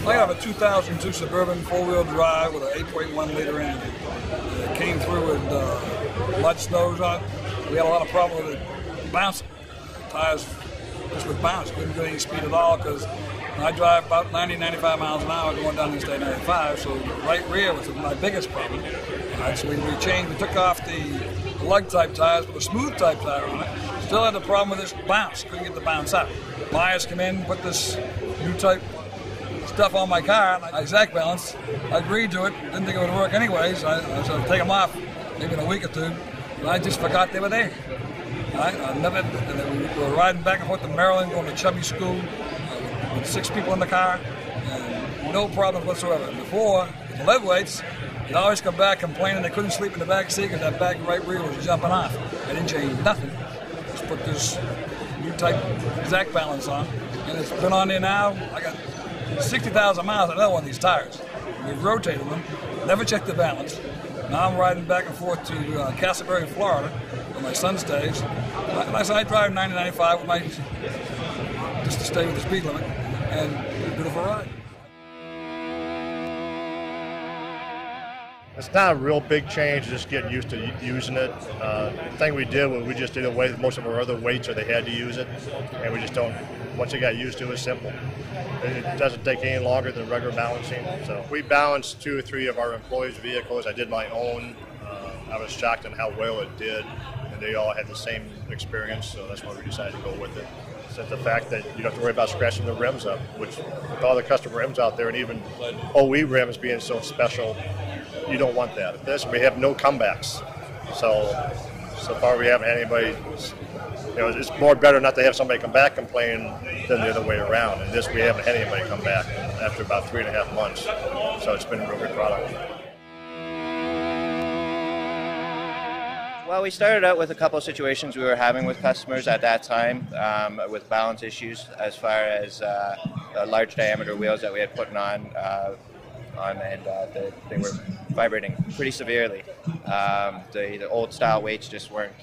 I have a 2002 Suburban four-wheel drive with an 8.1 liter engine. It came through with mud snows on it. We had a lot of problem with it bouncing. Tires just would bounce. Couldn't get any speed at all because I drive about 90-95 miles an hour going down Interstate 95, so the right rear was my biggest problem. So we took off the lug type tires with a smooth type tire on it. Still had the problem with this bounce. Couldn't get the bounce out. Buyers come in, put this new type stuff on my car, I exact balance. I agreed to it, didn't think it would work anyways. I said I'd take them off maybe in a week or two, and I just forgot they were there. We were riding back and forth to Maryland, going to Chubby School with 6 people in the car, and no problems whatsoever. Before, with the lead weights, they'd always come back complaining they couldn't sleep in the back seat because that back right rear was jumping off. I didn't change nothing. Just put this new type exact balance on, and it's been on there now. I got 60,000 miles on another one of these tires. We've rotated them, never checked the balance. Now I'm riding back and forth to Castleberry, Florida, where my son stays. I drive 90-95 with my, just to stay with the speed limit, and it's a beautiful ride. It's not a real big change, just getting used to using it. The thing we did was we just did away with most of our other weights, or they had to use it, and we just don't. Once you got used to it, it's simple. It doesn't take any longer than regular balancing. So we balanced 2 or 3 of our employees' vehicles. I did my own. I was shocked on how well it did, and they all had the same experience, so that's why we decided to go with it. So the fact that you don't have to worry about scratching the rims up, which with all the custom rims out there, and even OE rims being so special, you don't want that. This, we have no comebacks. So far we haven't had anybody, it's more better not to have somebody come back complaining than the other way around. And this, we haven't had anybody come back after about 3.5 months. So it's been a real good product. Well, we started out with a couple of situations we were having with customers at that time with balance issues as far as large diameter wheels that we had put on and they were vibrating pretty severely. The old style weights just weren't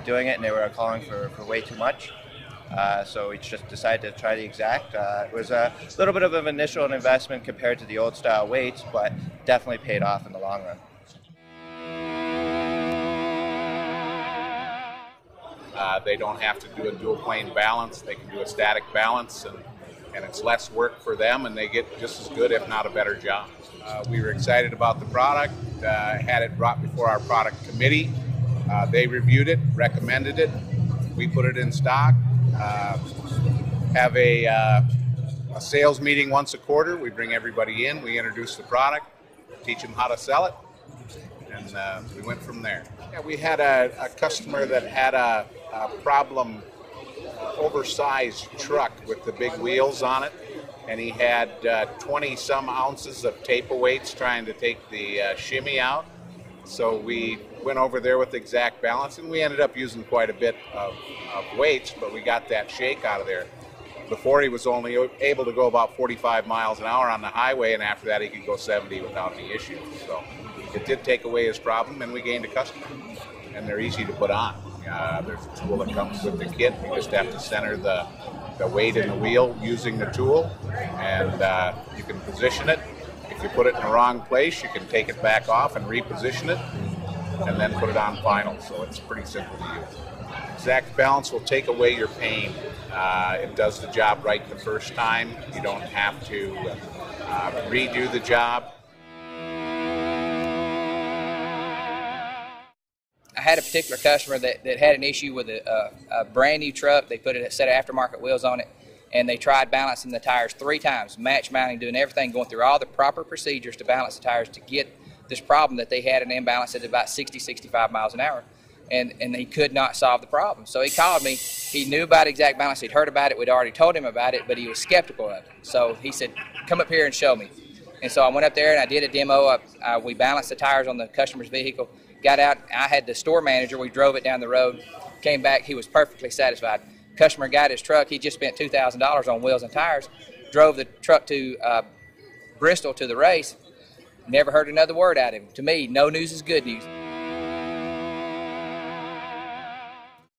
doing it, and they were calling for way too much. So we just decided to try the exact. It was a little bit of an initial investment compared to the old style weights, but definitely paid off in the long run. They don't have to do a dual plane balance. They can do a static balance, and it's less work for them, and they get just as good, if not a better job. We were excited about the product, had it brought before our product committee. They reviewed it, recommended it. We put it in stock. Have a sales meeting once a quarter. We bring everybody in, we introduce the product, teach them how to sell it, and we went from there. Yeah, we had a customer that had a problem, oversized truck with the big wheels on it, and he had 20-some ounces of taper weights trying to take the shimmy out. So we went over there with exact balance, and we ended up using quite a bit of weights, but we got that shake out of there. Before, he was only able to go about 45 miles an hour on the highway, and after that he could go 70 without any issues. So it did take away his problem, and we gained a customer. And they're easy to put on. There's a tool that comes with the kit. You just have to center the weight in the wheel using the tool, and you can position it. If you put it in the wrong place, you can take it back off and reposition it, and then put it on final. So it's pretty simple to use. Exact balance will take away your pain. It does the job right the first time. You don't have to redo the job. I had a particular customer that had an issue with a brand new truck. They put a set of aftermarket wheels on it, and they tried balancing the tires 3 times, match mounting, doing everything, going through all the proper procedures to balance the tires to get this problem that they had an imbalance at about 60, 65 miles an hour. And he could not solve the problem. So he called me. He knew about exact balance. He'd heard about it. We'd already told him about it, but he was skeptical of it. So he said, come up here and show me. And so I went up there and I did a demo. We balanced the tires on the customer's vehicle. Got out, I had the store manager, we drove it down the road, came back, he was perfectly satisfied. Customer got his truck, he just spent $2,000 on wheels and tires, drove the truck to Bristol to the race, never heard another word out of him. To me, no news is good news.